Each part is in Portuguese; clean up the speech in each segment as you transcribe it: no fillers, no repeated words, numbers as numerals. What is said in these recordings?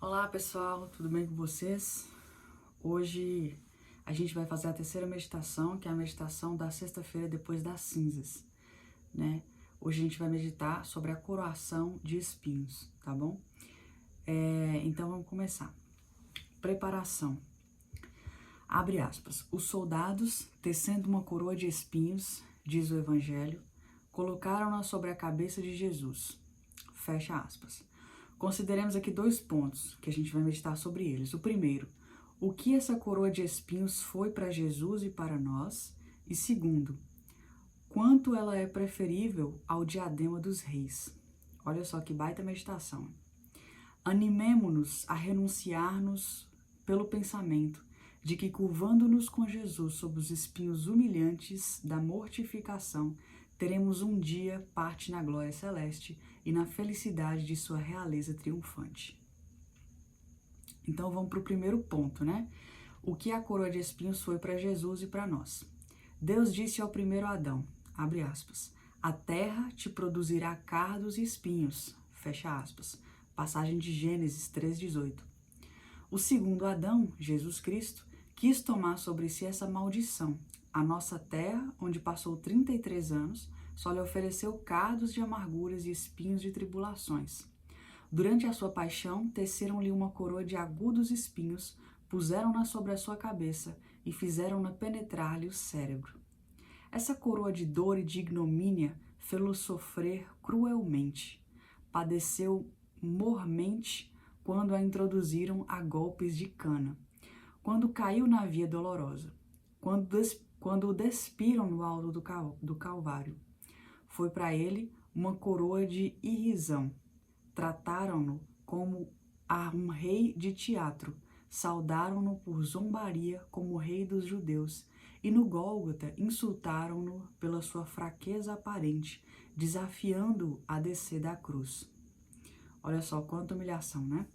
Olá pessoal, tudo bem com vocês? Hoje a gente vai fazer a terceira meditação, que é a meditação da sexta-feira depois das cinzas, né? Hoje a gente vai meditar sobre a coroação de espinhos, tá bom? Então vamos começar. Preparação. Abre aspas. Os soldados, tecendo uma coroa de espinhos, diz o Evangelho, colocaram-na sobre a cabeça de Jesus. Fecha aspas. Consideremos aqui dois pontos que a gente vai meditar sobre eles. O primeiro, o que essa coroa de espinhos foi para Jesus e para nós? E segundo, quanto ela é preferível ao diadema dos reis? Olha só que baita meditação. Animemo-nos a renunciar-nos pelo pensamento de que, curvando-nos com Jesus sob os espinhos humilhantes da mortificação, teremos um dia parte na glória celeste e na felicidade de sua realeza triunfante. Então vamos para o primeiro ponto, né? O que a coroa de espinhos foi para Jesus e para nós? Deus disse ao primeiro Adão, abre aspas, a terra te produzirá cardos e espinhos, fecha aspas. Passagem de Gênesis 3,18. O segundo Adão, Jesus Cristo, quis tomar sobre si essa maldição. A nossa terra, onde passou 33 anos, só lhe ofereceu cardos de amarguras e espinhos de tribulações. Durante a sua paixão, teceram-lhe uma coroa de agudos espinhos, puseram-na sobre a sua cabeça e fizeram-na penetrar-lhe o cérebro. Essa coroa de dor e de ignomínia fê-lo sofrer cruelmente. Padeceu mormente quando a introduziram a golpes de cana, quando caiu na via dolorosa, quando o despiram no alto do Calvário. Foi para ele uma coroa de irrisão. Trataram-no como a um rei de teatro, saudaram-no por zombaria como o rei dos judeus, e no Gólgota insultaram-no pela sua fraqueza aparente, desafiando-o a descer da cruz. Olha só quanta humilhação, né?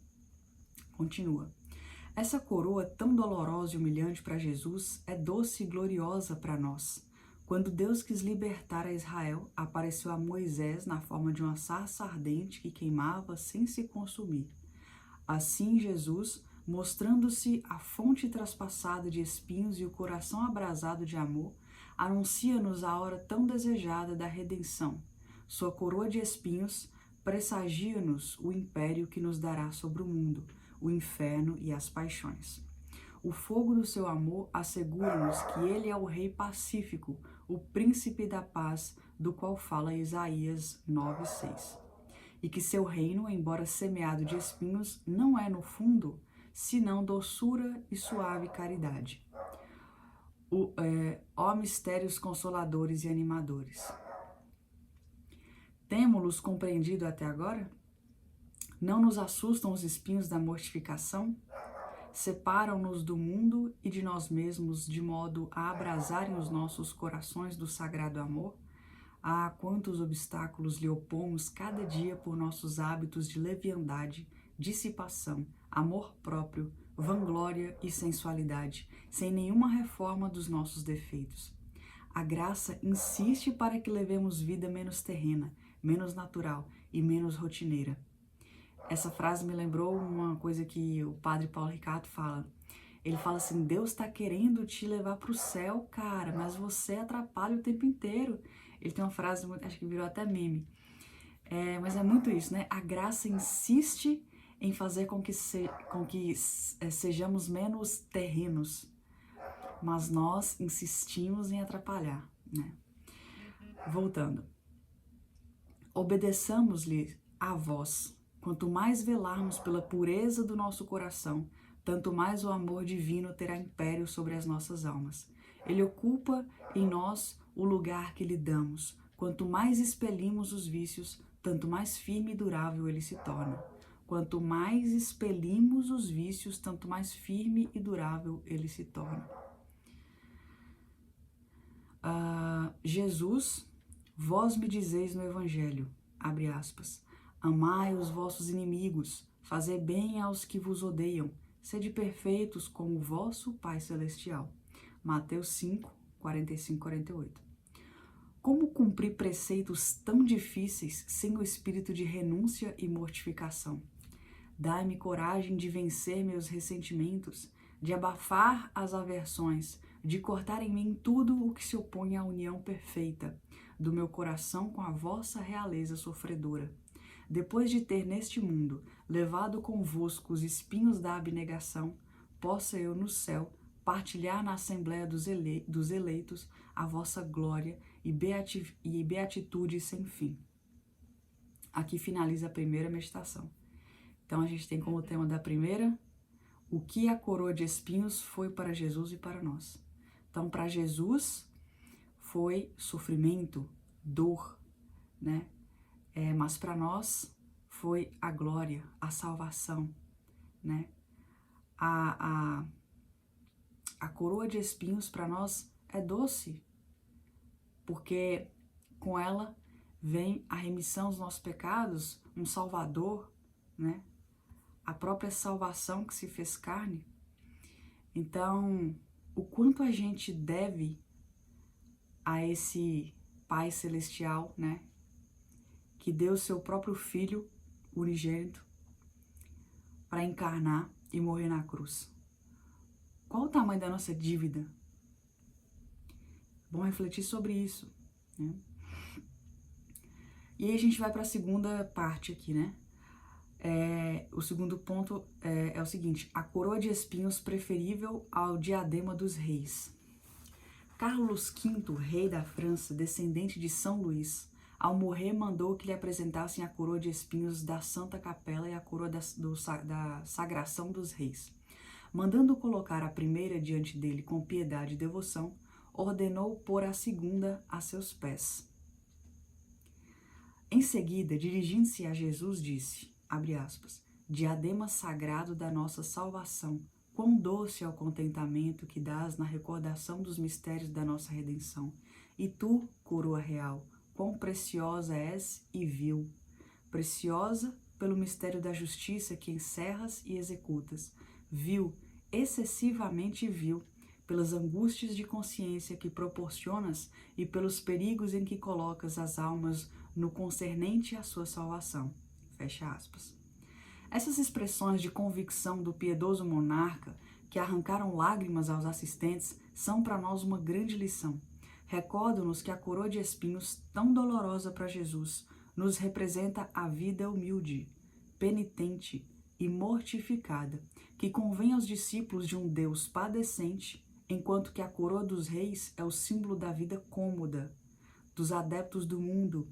Continua. Essa coroa tão dolorosa e humilhante para Jesus é doce e gloriosa para nós. Quando Deus quis libertar a Israel, apareceu a Moisés na forma de uma sarça ardente que queimava sem se consumir. Assim Jesus, mostrando-se a fonte traspassada de espinhos e o coração abrasado de amor, anuncia-nos a hora tão desejada da redenção. Sua coroa de espinhos pressagia-nos o império que nos dará sobre o mundo, o inferno e as paixões. O fogo do seu amor assegura-nos que ele é o rei pacífico, o príncipe da paz, do qual fala Isaías 9:6. E que seu reino, embora semeado de espinhos, não é no fundo, senão doçura e suave caridade. Ó mistérios consoladores e animadores. Temo-los compreendido até agora? Não nos assustam os espinhos da mortificação? Separam-nos do mundo e de nós mesmos, de modo a abrasarem os nossos corações do sagrado amor? Ah, quantos obstáculos lhe opomos cada dia por nossos hábitos de leviandade, dissipação, amor próprio, vanglória e sensualidade, sem nenhuma reforma dos nossos defeitos. A graça insiste para que levemos vida menos terrena, menos natural e menos rotineira. Essa frase me lembrou uma coisa que o padre Paulo Ricardo fala. Ele fala assim, Deus está querendo te levar para o céu, cara, mas você atrapalha o tempo inteiro. Ele tem uma frase, acho que virou até meme. Mas é muito isso, né? A graça insiste em fazer com que sejamos menos terrenos, mas nós insistimos em atrapalhar, né? Voltando. Obedeçamos-lhe a voz. Quanto mais velarmos pela pureza do nosso coração, tanto mais o amor divino terá império sobre as nossas almas. Ele ocupa em nós o lugar que lhe damos. Quanto mais expelimos os vícios, tanto mais firme e durável ele se torna. Quanto mais expelimos os vícios, tanto mais firme e durável ele se torna. Jesus, vós me dizeis no Evangelho, abre aspas, amai os vossos inimigos, fazei bem aos que vos odeiam, sede perfeitos como o vosso Pai Celestial. Mateus 5, 45, 48. Como cumprir preceitos tão difíceis sem o espírito de renúncia e mortificação? Dai-me coragem de vencer meus ressentimentos, de abafar as aversões, de cortar em mim tudo o que se opõe à união perfeita do meu coração com a vossa realeza sofredora. Depois de ter neste mundo levado convosco os espinhos da abnegação, possa eu no céu partilhar na Assembleia dos eleitos a vossa glória e beatitude sem fim. Aqui finaliza a primeira meditação. Então a gente tem como tema da primeira, o que a coroa de espinhos foi para Jesus e para nós. Então para Jesus foi sofrimento, dor, né? Mas para nós foi a glória, a salvação, né? A coroa de espinhos para nós é doce, porque com ela vem a remissão dos nossos pecados, um Salvador, né? A própria salvação que se fez carne. Então, o quanto a gente deve a esse Pai Celestial, né? Que deu seu próprio Filho unigênito para encarnar e morrer na cruz. Qual o tamanho da nossa dívida? Vamos refletir sobre isso, né? E aí a gente vai para a segunda parte aqui, né? O segundo ponto é o seguinte: a coroa de espinhos preferível ao diadema dos reis. Carlos V, rei da França, descendente de São Luís, ao morrer mandou que lhe apresentassem a coroa de espinhos da Santa Capela e a coroa da Sagração dos Reis. Mandando colocar a primeira diante dele com piedade e devoção, ordenou pôr a segunda a seus pés. Em seguida, dirigindo-se a Jesus, disse, abre aspas, diadema sagrado da nossa salvação, quão doce é o contentamento que dás na recordação dos mistérios da nossa redenção. E tu, coroa real, quão preciosa és e vil. Preciosa pelo mistério da justiça que encerras e executas. Vil, excessivamente vil, pelas angústias de consciência que proporcionas e pelos perigos em que colocas as almas no concernente à sua salvação. Fecha aspas. Essas expressões de convicção do piedoso monarca, que arrancaram lágrimas aos assistentes, são para nós uma grande lição. Recordam-nos que a coroa de espinhos, tão dolorosa para Jesus, nos representa a vida humilde, penitente e mortificada, que convém aos discípulos de um Deus padecente, enquanto que a coroa dos reis é o símbolo da vida cômoda, dos adeptos do mundo,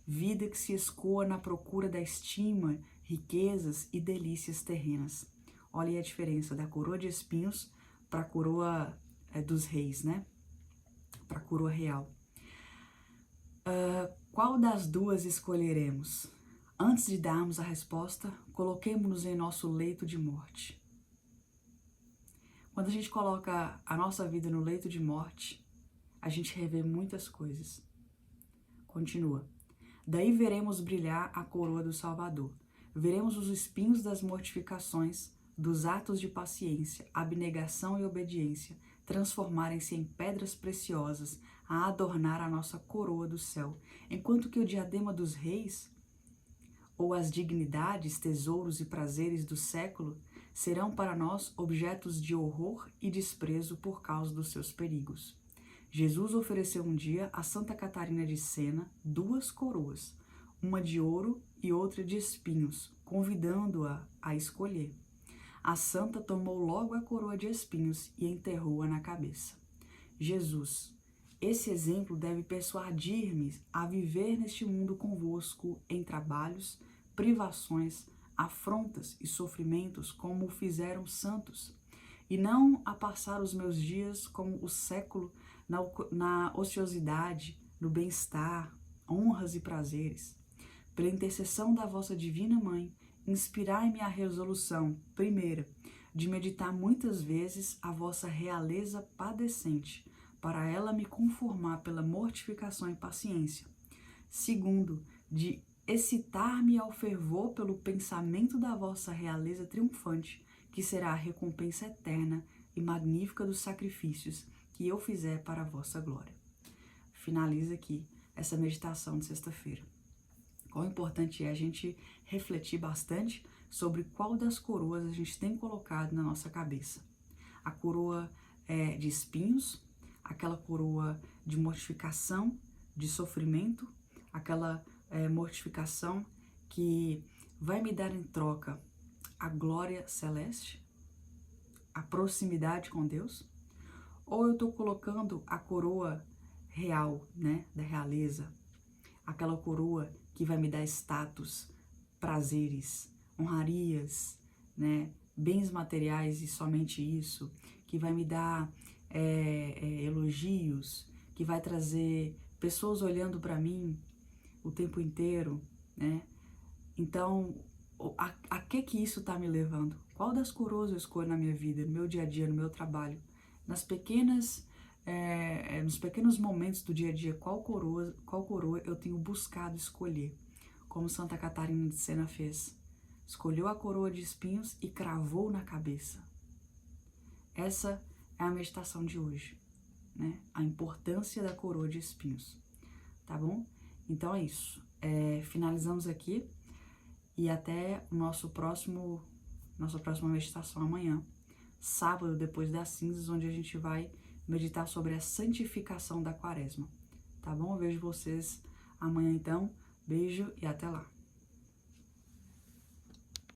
vida que se escoa na procura da estima, riquezas e delícias terrenas. Olha aí a diferença da coroa de espinhos para a coroa dos reis, né? Para a coroa real. Qual das duas escolheremos? Antes de darmos a resposta, coloquemo-nos em nosso leito de morte. Quando a gente coloca a nossa vida no leito de morte, a gente revê muitas coisas. Continua. Daí veremos brilhar a coroa do Salvador. Veremos os espinhos das mortificações, dos atos de paciência, abnegação e obediência, transformarem-se em pedras preciosas a adornar a nossa coroa do céu, enquanto que o diadema dos reis, ou as dignidades, tesouros e prazeres do século, serão para nós objetos de horror e desprezo por causa dos seus perigos. Jesus ofereceu um dia a Santa Catarina de Sena 2 coroas, uma de ouro e outra de espinhos, convidando-a a escolher. A santa tomou logo a coroa de espinhos e enterrou-a na cabeça. Jesus, esse exemplo deve persuadir-me a viver neste mundo convosco em trabalhos, privações, afrontas e sofrimentos como o fizeram santos, e não a passar os meus dias como o século na ociosidade, no bem-estar, honras e prazeres. Pela intercessão da vossa divina Mãe, inspirai-me a resolução, primeira, de meditar muitas vezes a vossa realeza padecente, para ela me conformar pela mortificação e paciência. Segundo, de excitar-me ao fervor pelo pensamento da vossa realeza triunfante, que será a recompensa eterna e magnífica dos sacrifícios que eu fizer para a vossa glória. Finaliza aqui essa meditação de sexta-feira. Quão importante é a gente refletir bastante sobre qual das coroas a gente tem colocado na nossa cabeça. A coroa de espinhos, aquela coroa de mortificação, de sofrimento, aquela mortificação que vai me dar em troca a glória celeste, a proximidade com Deus, ou eu estou colocando a coroa real, né, da realeza, aquela coroa que vai me dar status, prazeres, honrarias, né, bens materiais e somente isso, que vai me dar elogios, que vai trazer pessoas olhando para mim o tempo inteiro, né? Então, a que isso está me levando? Qual das coroas eu escolho na minha vida, no meu dia a dia, no meu trabalho? Nos pequenos momentos do dia a dia, qual coroa eu tenho buscado escolher? Como Santa Catarina de Sena fez. Escolheu a coroa de espinhos e cravou na cabeça. Essa é a meditação de hoje, né? A importância da coroa de espinhos, tá bom? Então é isso. Finalizamos aqui e até o nossa próxima meditação amanhã, sábado, depois das cinzas, onde a gente vai meditar sobre a santificação da quaresma, tá bom? Eu vejo vocês amanhã então. Beijo e até lá.